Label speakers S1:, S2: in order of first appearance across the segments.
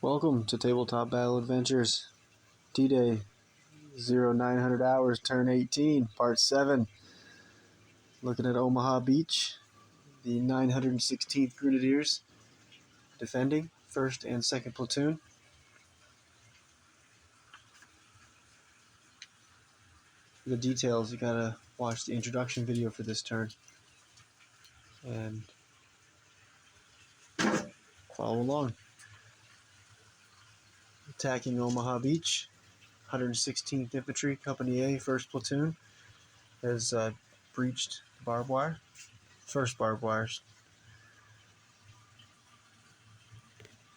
S1: Welcome to Tabletop Battle Adventures, DDay 0900 hours, Turn 18, Part 7. Looking at Omaha Beach, the 916th Grenadiers defending 1st and 2nd Platoon. For the details, you gotta watch the introduction video for this turn and follow along. Attacking Omaha Beach, 116th Infantry, Company A, 1st Platoon, has breached barbed wire. First barbed wires.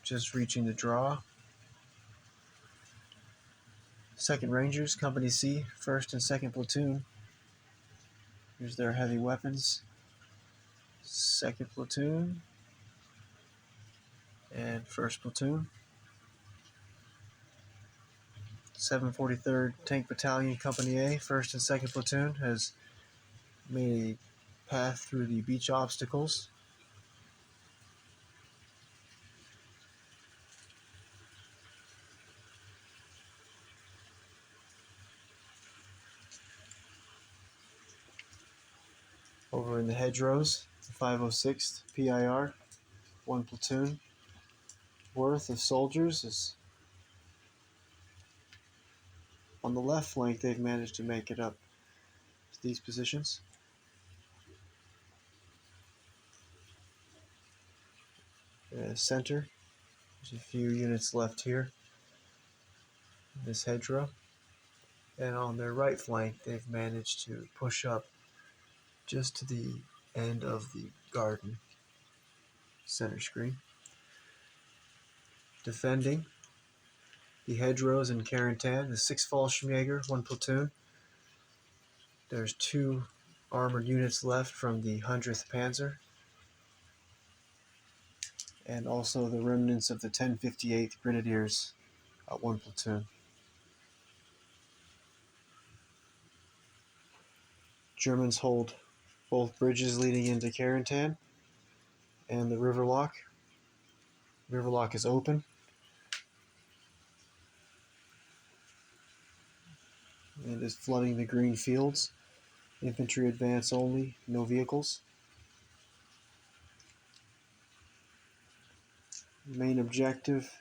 S1: Just reaching the draw. 2nd Rangers, Company C, 1st and 2nd Platoon. Here's their heavy weapons. 2nd Platoon and 1st Platoon. 743rd Tank Battalion, Company A, 1st and 2nd Platoon has made a path through the beach obstacles. Over in the hedgerows, the 506th PIR, 1 platoon worth of soldiers is on the left flank. They've managed to make it up to these positions. Center, there's a few units left here in this hedgerow. And on their right flank, they've managed to push up just to the end of the garden center screen. Defending the hedgerows in Carentan, the 6th Fallschirmjäger, 1 platoon. There's 2 armored units left from the 100th Panzer, and also the remnants of the 1058th Grenadiers, 1 platoon. Germans hold both bridges leading into Carentan and the river lock. River lock is open. And is flooding the green fields. Infantry advance only, no vehicles. Main objective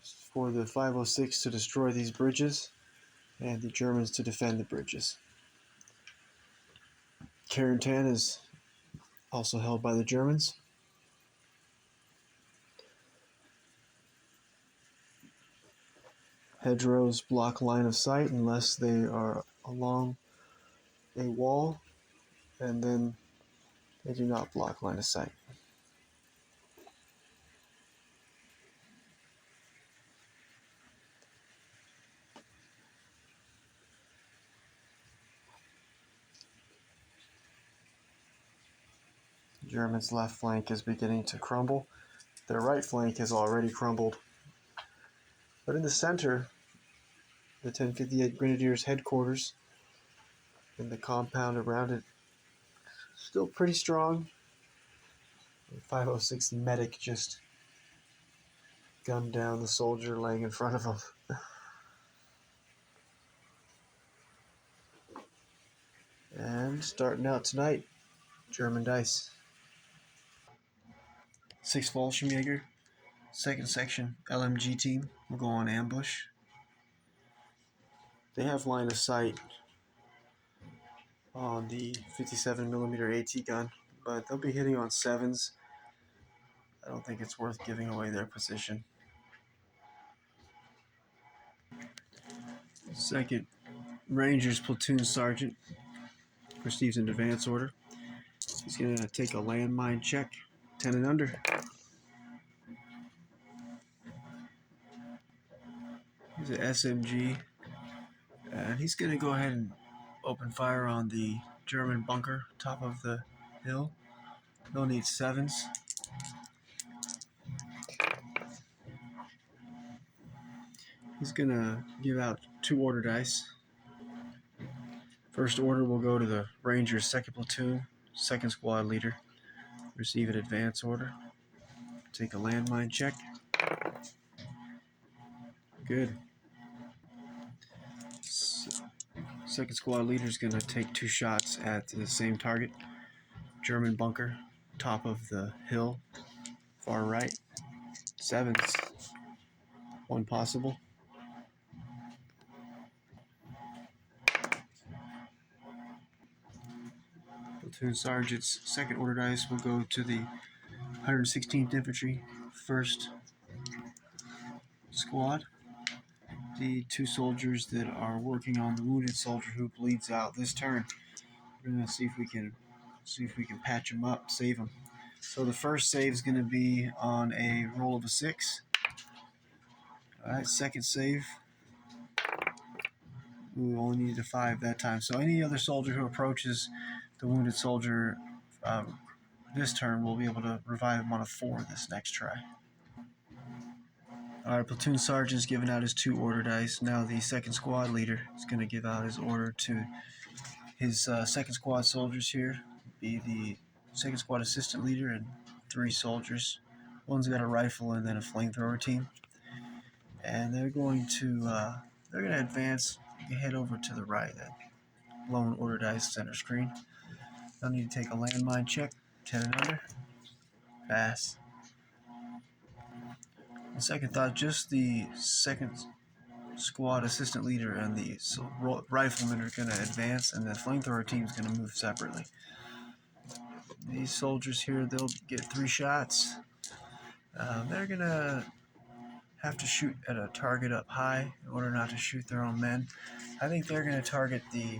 S1: is for the 506 to destroy these bridges and the Germans to defend the bridges. Carentan is also held by the Germans. Hedgerows block line of sight unless they are along a wall, and then they do not block line of sight. The Germans' left flank is beginning to crumble. Their right flank has already crumbled. But in the center, the 1058 Grenadiers headquarters and the compound around it, still pretty strong. The 506 medic just gunned down the soldier laying in front of him. And starting out tonight, German dice. 6th Fallschirmjäger, 2nd Section LMG team will go on ambush. They have line of sight on the 57mm AT gun, but they'll be hitting on 7s. I don't think it's worth giving away their position. 2nd Rangers Platoon Sergeant receives an advance order. He's going to take a landmine check, 10 and under. He's an SMG, and he's going to go ahead and open fire on the German bunker, top of the hill. They'll need 7s. He's going to give out 2 order dice. First order will go to the Rangers 2nd Platoon, 2nd Squad Leader. Receive an advance order. take a landmine check. Good. Second squad leader is going to take 2 shots at the same target. German bunker, top of the hill, far right. 7s, 1 possible. Platoon sergeant's second order dice will go to the 116th Infantry, 1st squad. The 2 soldiers that are working on the wounded soldier who bleeds out this turn. We're gonna see if we can patch him up, save him. So the first save is gonna be on a roll of a 6. All right, second save. We only needed a 5 that time. So any other soldier who approaches the wounded soldier this turn will be able to revive him on a 4 this next try. All right, platoon sergeant's giving out his 2 order dice. Now the second squad leader is going to give out his order to his second squad soldiers here. Be the second squad assistant leader and 3 soldiers. One's got a rifle and then a flamethrower team. And they're going to advance, head over to the right. That lone order dice center screen. They'll need to take a landmine check, 10 and under. Pass. On second thought, just the second squad assistant leader and the riflemen are going to advance, and the flamethrower team is going to move separately. These soldiers here, they'll get 3 shots. They're going to have to shoot at a target up high in order not to shoot their own men. I think they're going to target the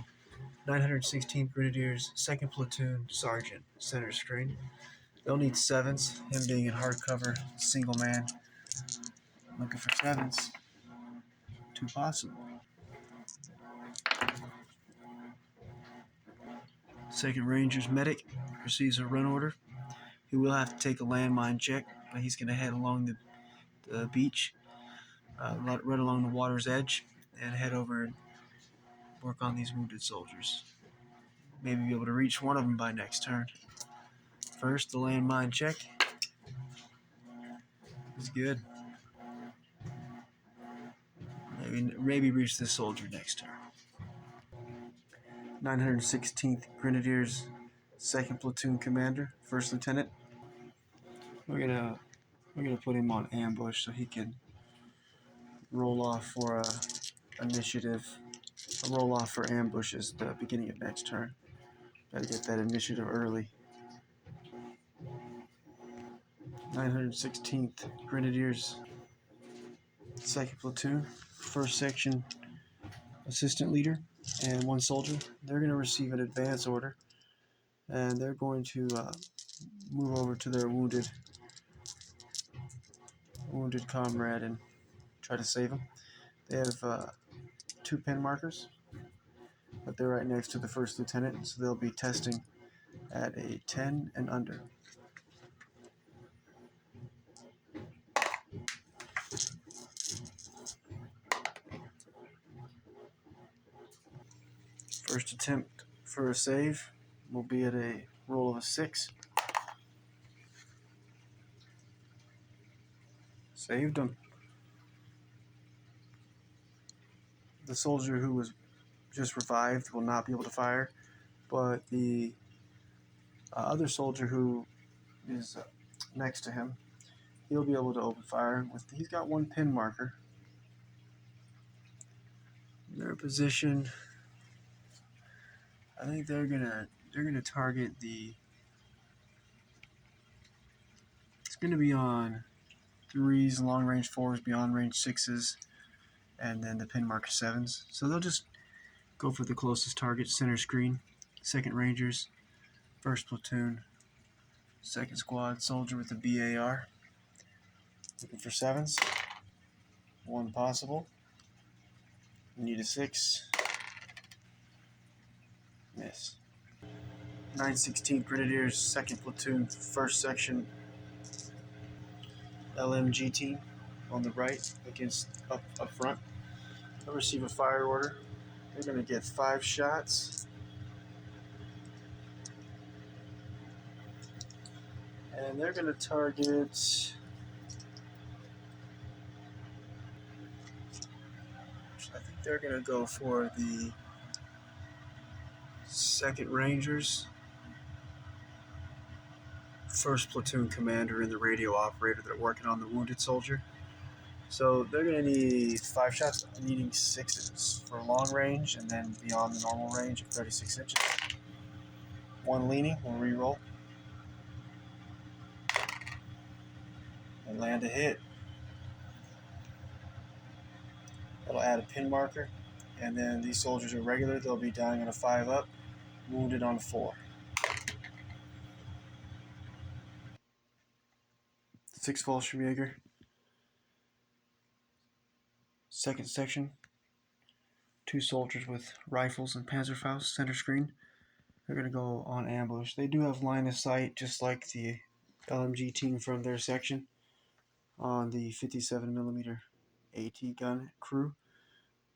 S1: 916th Grenadiers, 2nd Platoon Sergeant, center screen. They'll need 7s, him being in hard cover, single man. Looking for 7s. 2 possible. Second Ranger's medic receives a run order. He will have to take a landmine check, but he's going to head along the beach, right along the water's edge, and head over and work on these wounded soldiers. Maybe be able to reach one of them by next turn. First, the landmine check is good. Maybe reach this soldier next turn. 916th Grenadiers, 2nd Platoon Commander, 1st Lieutenant. We're gonna put him on ambush so he can roll off for initiative. A roll off for ambush is the beginning of next turn. Gotta get that initiative early. 916th Grenadiers, 2nd Platoon, 1st Section Assistant Leader, and 1 soldier. They're going to receive an advance order, and they're going to move over to their wounded comrade and try to save him. They have 2 pin markers, but they're right next to the 1st Lieutenant, so they'll be testing at a 10 and under. First attempt for a save will be at a roll of a 6. Saved him. The soldier who was just revived will not be able to fire, but the other soldier who is next to him, he'll be able to open fire. He's got 1 pin marker. Their position, I think they're gonna target the. It's gonna be on 3s, long range 4s, beyond range 6s, and then the pin marker 7s. So they'll just go for the closest target, center screen. 2nd Rangers, 1st Platoon, 2nd Squad, soldier with the BAR. Looking for 7s. 1 possible. Need a 6. Miss. 916th Grenadiers, 2nd Platoon, 1st Section LMG team on the right against up front. They'll receive a fire order. They're going to get 5 shots. And they're going to target They're going to go for the 2nd Rangers, 1st Platoon Commander, and the radio operator that are working on the wounded soldier. So they're going to need 5 shots, needing 6s for long range, and then beyond the normal range of 36 inches. 1 leaning, we'll re-roll. And land a hit. That'll add a pin marker. And then these soldiers are regular, they'll be dying on a 5 up, wounded on 4. 6 Fallschirmjäger. 2nd section. 2 soldiers with rifles and Panzerfaust, center screen. They're going to go on ambush. They do have line of sight, just like the LMG team from their section, on the 57mm AT gun crew.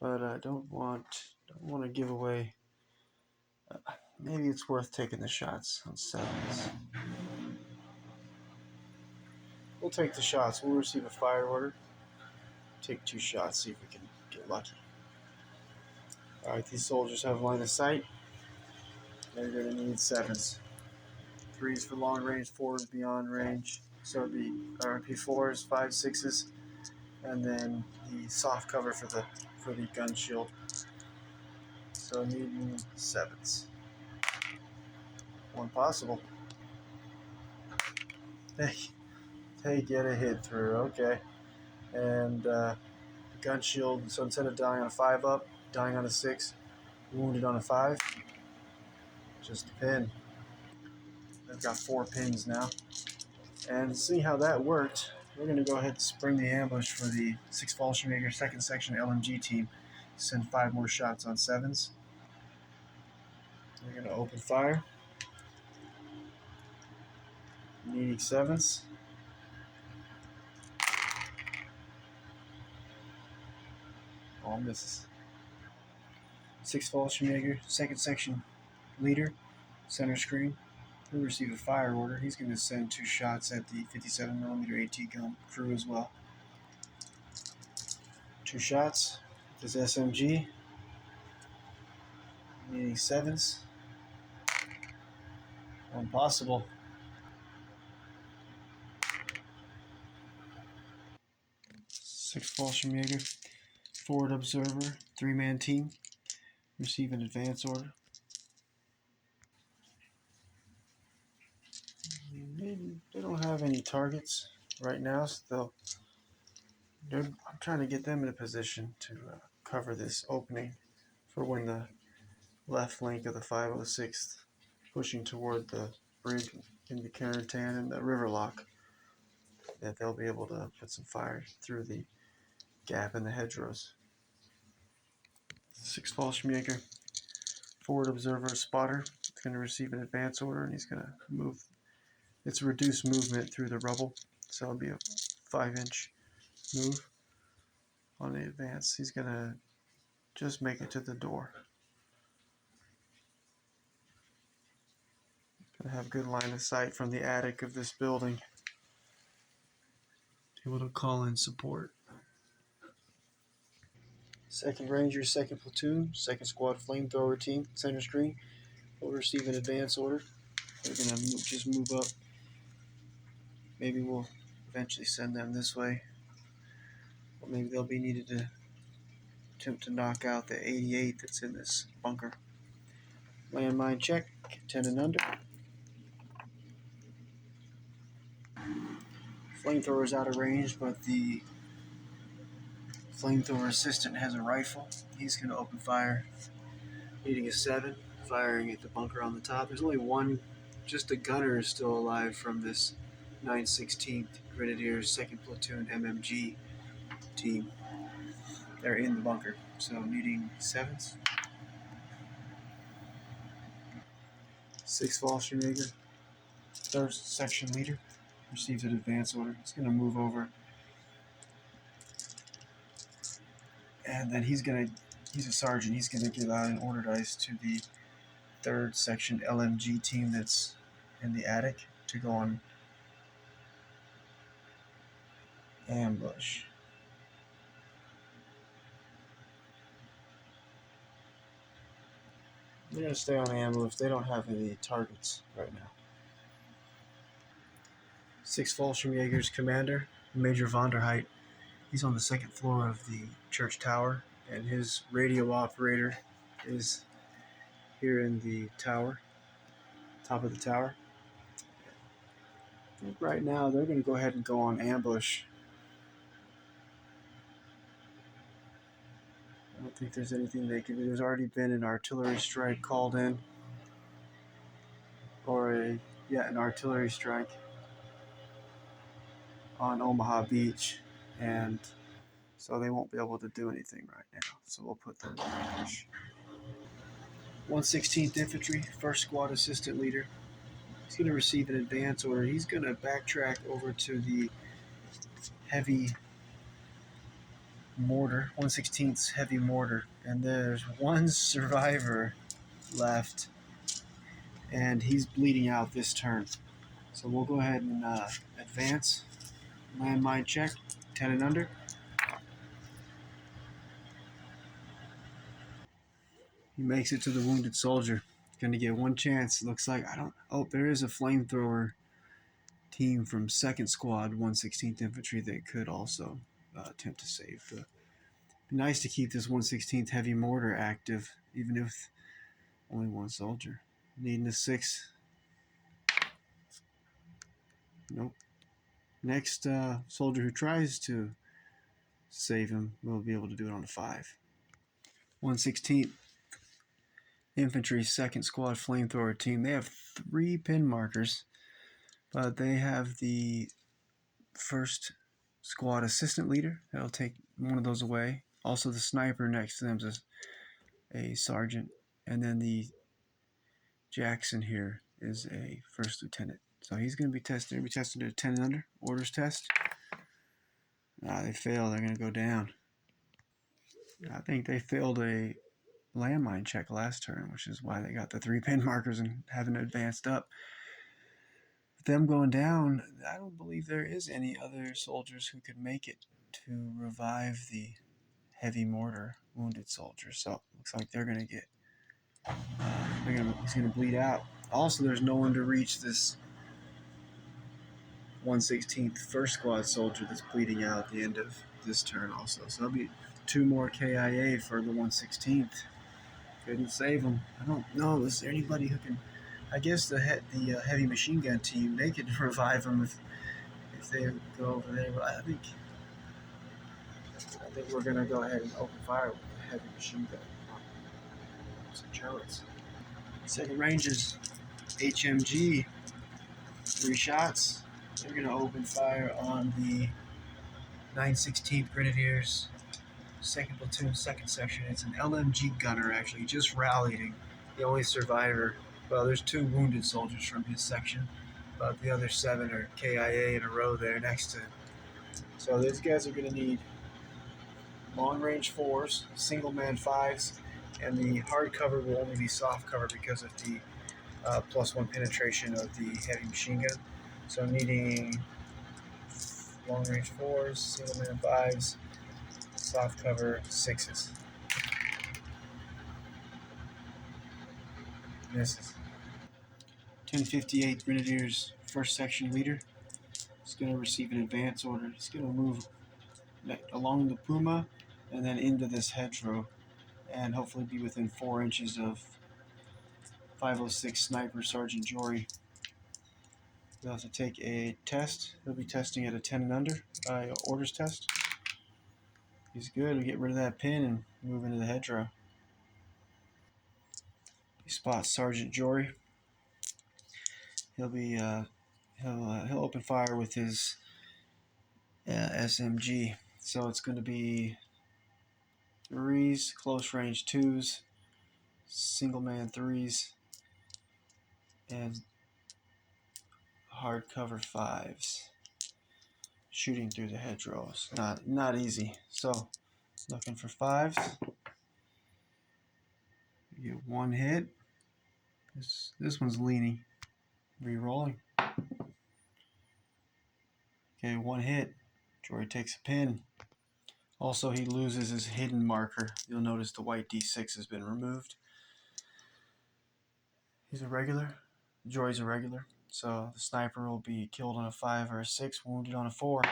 S1: But I don't want to give away. Maybe it's worth taking the shots on 7s. We'll take the shots. We'll receive a fire order. Take 2 shots, see if we can get lucky. Alright, these soldiers have line of sight. They're going to need 7s. 3s for long range, 4s beyond range. So it'd be RP4s, 5, 6s, and then the soft cover for the gun shield. So needing 7s. 1 possible. They get a hit through, okay. And gun shield, so instead of dying on a 5 up, dying on a 6, wounded on a 5, just a pin. They've got 4 pins now. And to see how that worked, we're going to go ahead and spring the ambush for the 6 Fallschirmjäger 2nd Section LMG team. Send 5 more shots on 7s. We're going to open fire. Needing 7s. All misses. 6 Fallschirmjäger 2nd Section leader, center screen. He'll receive a fire order. He's going to send 2 shots at the 57mm AT gun crew as well. 2 shots. This SMG. Needing 7s. 1 possible. 6 Fallschirmjäger. Forward observer. 3-man team. Receive an advance order. They don't have any targets right now, so I'm trying to get them in a position to cover this opening for when the left flank of the 506th pushing toward the bridge in the Carentan and the river lock, that they'll be able to put some fire through the gap in the hedgerows. 6 Fallschirmjäger, forward observer spotter. It's going to receive an advance order, and he's going to move. It's reduced movement through the rubble, so it'll be a 5-inch move on the advance. He's going to just make it to the door. Going to have good line of sight from the attic of this building. Able to call in support. 2nd Ranger, 2nd Platoon, 2nd Squad Flamethrower Team, center screen. Will receive an advance order. They're going to just move up. Maybe we'll eventually send them this way. Or maybe they'll be needed to attempt to knock out the 88 that's in this bunker. Landmine check, 10 and under. Flamethrower's out of range, but the flamethrower assistant has a rifle. He's going to open fire, needing a 7, firing at the bunker on the top. There's only one, just a gunner is still alive from this 916th Grenadiers 2nd Platoon MMG team. They're in the bunker, so needing 7s. 6 Fallschirmjäger, 3rd section leader, receives an advance order. He's going to move over, and then he's a sergeant. He's going to give out an order dice to the 3rd section LMG team that's in the attic to go on ambush. They're going to stay on ammo if they don't have any targets right now. 6 Fallschirmjäger's commander, Major Vonderheit. He's on the second floor of the church tower, and his radio operator is here in the tower, top of the tower. I think right now they're going to go ahead and go on ambush. I don't think there's anything they can do. There's already been an artillery strike called in, or an artillery strike on Omaha Beach, and so they won't be able to do anything right now. So we'll put them on ambush. 116th Infantry, 1st Squad Assistant Leader. He's going to receive an advance order. He's going to backtrack over to the heavy mortar, 116th's heavy mortar, and there's one survivor left, and he's bleeding out this turn. So we'll go ahead and advance. Landmine check, 10 and under. He makes it to the wounded soldier. Going to get one chance. Looks like there is a flamethrower team from 2nd Squad, 116th Infantry that could also attempt to save. It'd be nice to keep this 116th heavy mortar active, even if only one soldier. Needing a 6. Nope. Next soldier who tries to save him will be able to do it on a 5. 116th Infantry 2nd Squad flamethrower team. They have 3 pin markers, but they have the 1st Squad assistant leader. That'll take one of those away. Also, the sniper next to them is a sergeant, and then the Jackson here is a 1st lieutenant. So he's going to be tested. They're going to be tested at a 10 and under orders test. They fail. They're going to go down. I think they failed a landmine check last turn, which is why they got the 3 pin markers and haven't advanced up. With them going down, I don't believe there is any other soldiers who could make it to revive the heavy mortar wounded soldier. So looks like they're going to get he's going to bleed out. Also, there's no one to reach this 116th 1st Squad soldier that's bleeding out at the end of this turn also. So there'll be 2 more KIA for the 116th. Couldn't save them. I don't know. Is there anybody who can? I guess the heavy machine gun team, they could revive them if they go over there. But I think we're gonna go ahead and open fire with the heavy machine gun. Some Germans. 2nd Rangers, HMG, 3 shots. They're gonna open fire on the 916th Grenadiers, 2nd Platoon, 2nd Section. It's an LMG gunner, actually, just rallied. The only survivor. Well, there's 2 wounded soldiers from his section, but the other 7 are KIA in a row there next to him. So these guys are going to need long-range 4s, single-man 5s, and the hard cover will only be soft cover because of the +1 penetration of the heavy machine gun. So needing long-range 4s, single-man 5s, soft cover 6s. Misses. 1058 Grenadiers 1st Section Leader is going to receive an advance order. He's going to move along the Puma and then into this hedgerow and hopefully be within 4 inches of 506 Sniper Sergeant Jory. He'll have to take a test. He'll be testing at a 10 and under orders test. He's good. We'll get rid of that pin and move into the hedgerow. He spots Sergeant Jory. He'll be he'll open fire with his SMG. So it's going to be 3s, close range 2s, single man 3s, and hard cover 5s. Shooting through the hedgerows, not easy. So looking for 5s. You get 1 hit. This one's leaning. Re-rolling. Okay, 1 hit. Jory takes a pin. Also, he loses his hidden marker. You'll notice the white D6 has been removed. He's a regular. Joy's a regular. So the sniper will be killed on a 5 or a 6, wounded on a 4.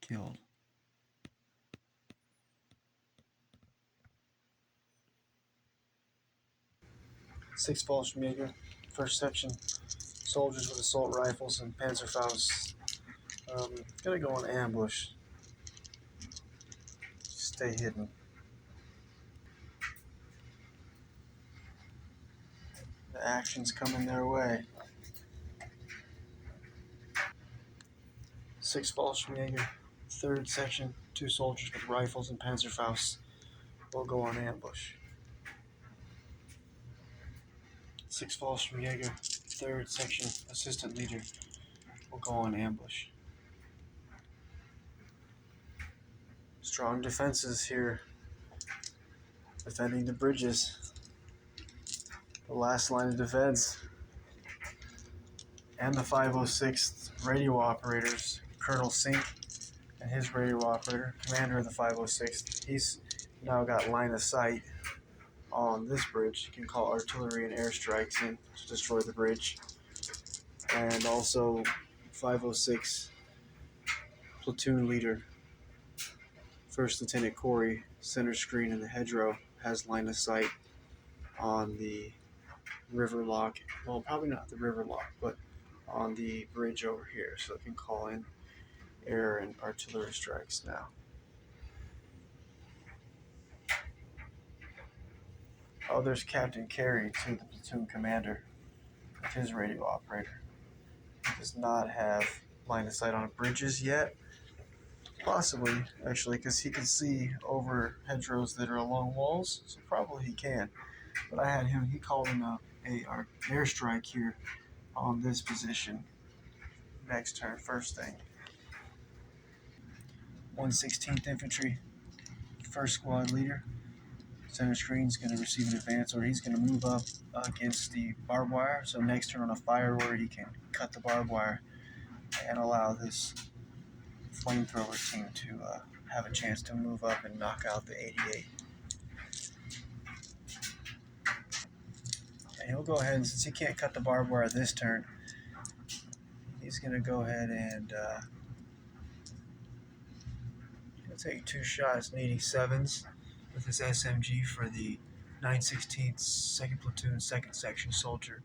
S1: Killed. 6 Fallschirmjäger, first section, soldiers with assault rifles and Panzerfaust. Gonna go on ambush. Stay hidden. The action's coming their way. 6 Fallschirmjäger, third section, 2 soldiers with rifles and Panzerfaust will go on ambush. 6 Fallschirmjäger, third section, assistant leader will go on ambush. Strong defenses here, defending the bridges. The last line of defense. And the 506th radio operators, Colonel Sink and his radio operator, commander of the 506th. He's now got line of sight on this bridge. He can call artillery and airstrikes in to destroy the bridge. And also 506 platoon leader, First Lieutenant Corey, center screen in the hedgerow, has line of sight on the river lock. Well, probably not the river lock, but on the bridge over here, so it can call in air and artillery strikes now. Oh, there's Captain Carey, too, the platoon commander, with his radio operator. He does not have line of sight on bridges yet. Possibly, actually, because he can see over hedgerows that are along walls, so probably he can. But I had him, he called in a airstrike here on this position. Next turn, first thing. 116th Infantry, first squad leader. Center screen's going to receive an advance order. He's going to move up against the barbed wire. So next turn on a fire order, he can cut the barbed wire and allow this flamethrower team to have a chance to move up and knock out the 88. And he'll go ahead, and since he can't cut the barbed wire this turn, he's going to go ahead and take 2 shots, needing 7s with his SMG for the 916th 2nd Platoon, 2nd Section soldier,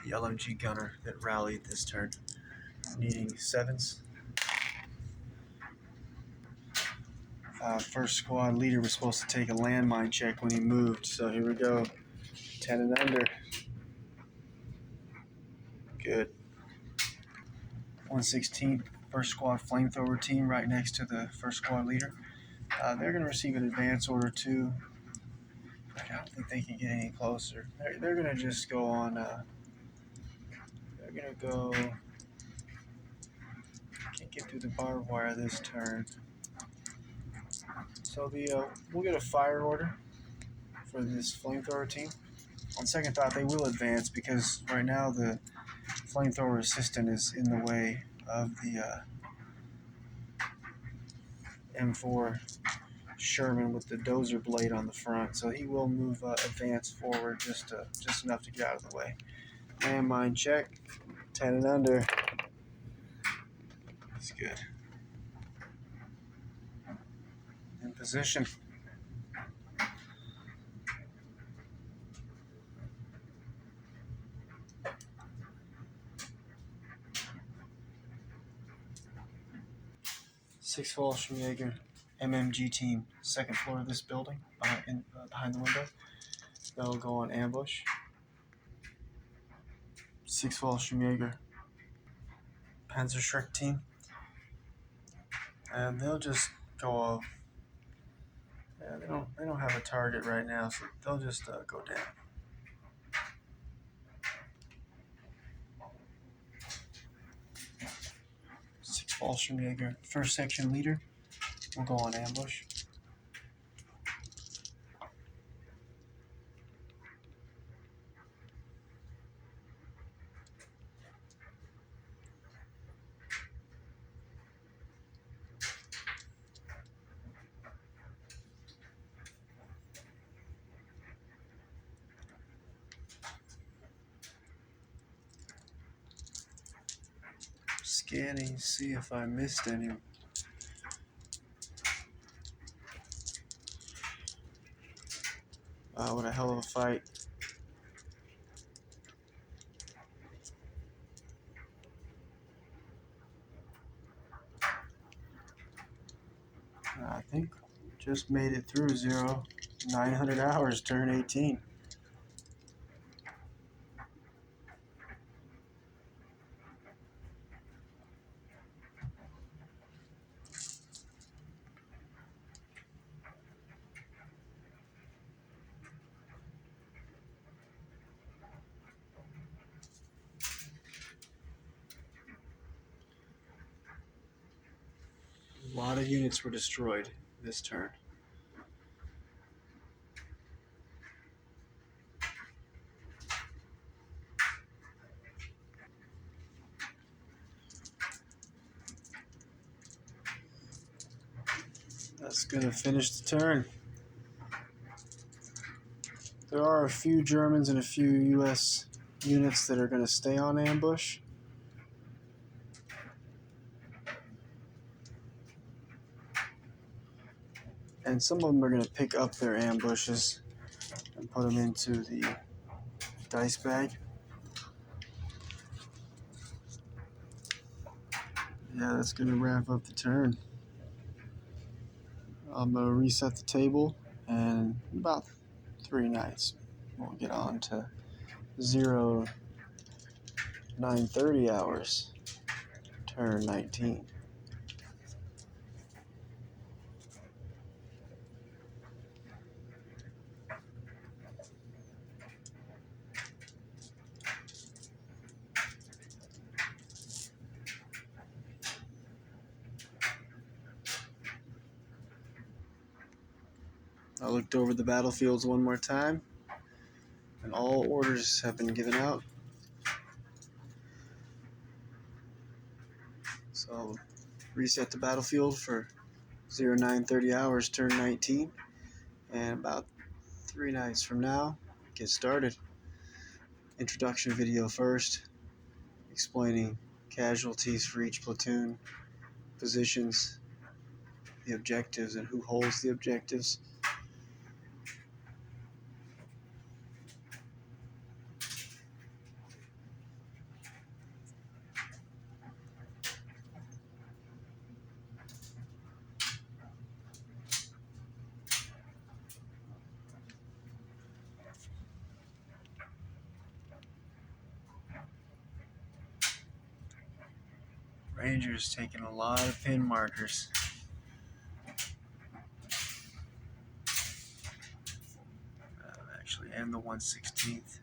S1: the LMG gunner that rallied this turn, needing 7s. First squad leader was supposed to take a landmine check when he moved, so here we go. 10 and under. Good. 116th first squad flamethrower team right next to the first squad leader. They're going to receive an advance order too. I don't think they can get any closer. They're going to just go on. They're going to go. Can't get through the barbed wire this turn. So we'll get a fire order for this flamethrower team. On second thought, they will advance because right now the flamethrower assistant is in the way of the M4 Sherman with the dozer blade on the front, so he will move advance forward just enough to get out of the way. Landmine check, 10 and under. That's good. In position. Six Fallschirmjäger MMG team, second floor of this building, behind the window. They'll go on ambush. 6 Fallschirmjäger Panzerschreck team, and they'll just go. They don't have a target right now, so they'll just go down. 6 Fallschirmjäger first section leader will go on ambush. scanning, see if I missed any. What a hell of a fight. I think just made it through 0900 hours, turn 18. A lot of units were destroyed this turn. That's going to finish the turn. There are a few Germans and a few US units that are going to stay on ambush. And some of them are going to pick up their ambushes and put them into the dice bag. Yeah, that's going to wrap up the turn. I'm going to reset the table, and in about 3 nights we'll get on to 0930 hours, turn 19. I looked over the battlefields one more time, and all orders have been given out. So reset the battlefield for 0930 hours, turn 19, and about 3 nights from now, get started. Introduction video first, explaining casualties for each platoon, positions, the objectives, and who holds the objectives. Rangers taking a lot of pin markers. Actually, and the 1/16th.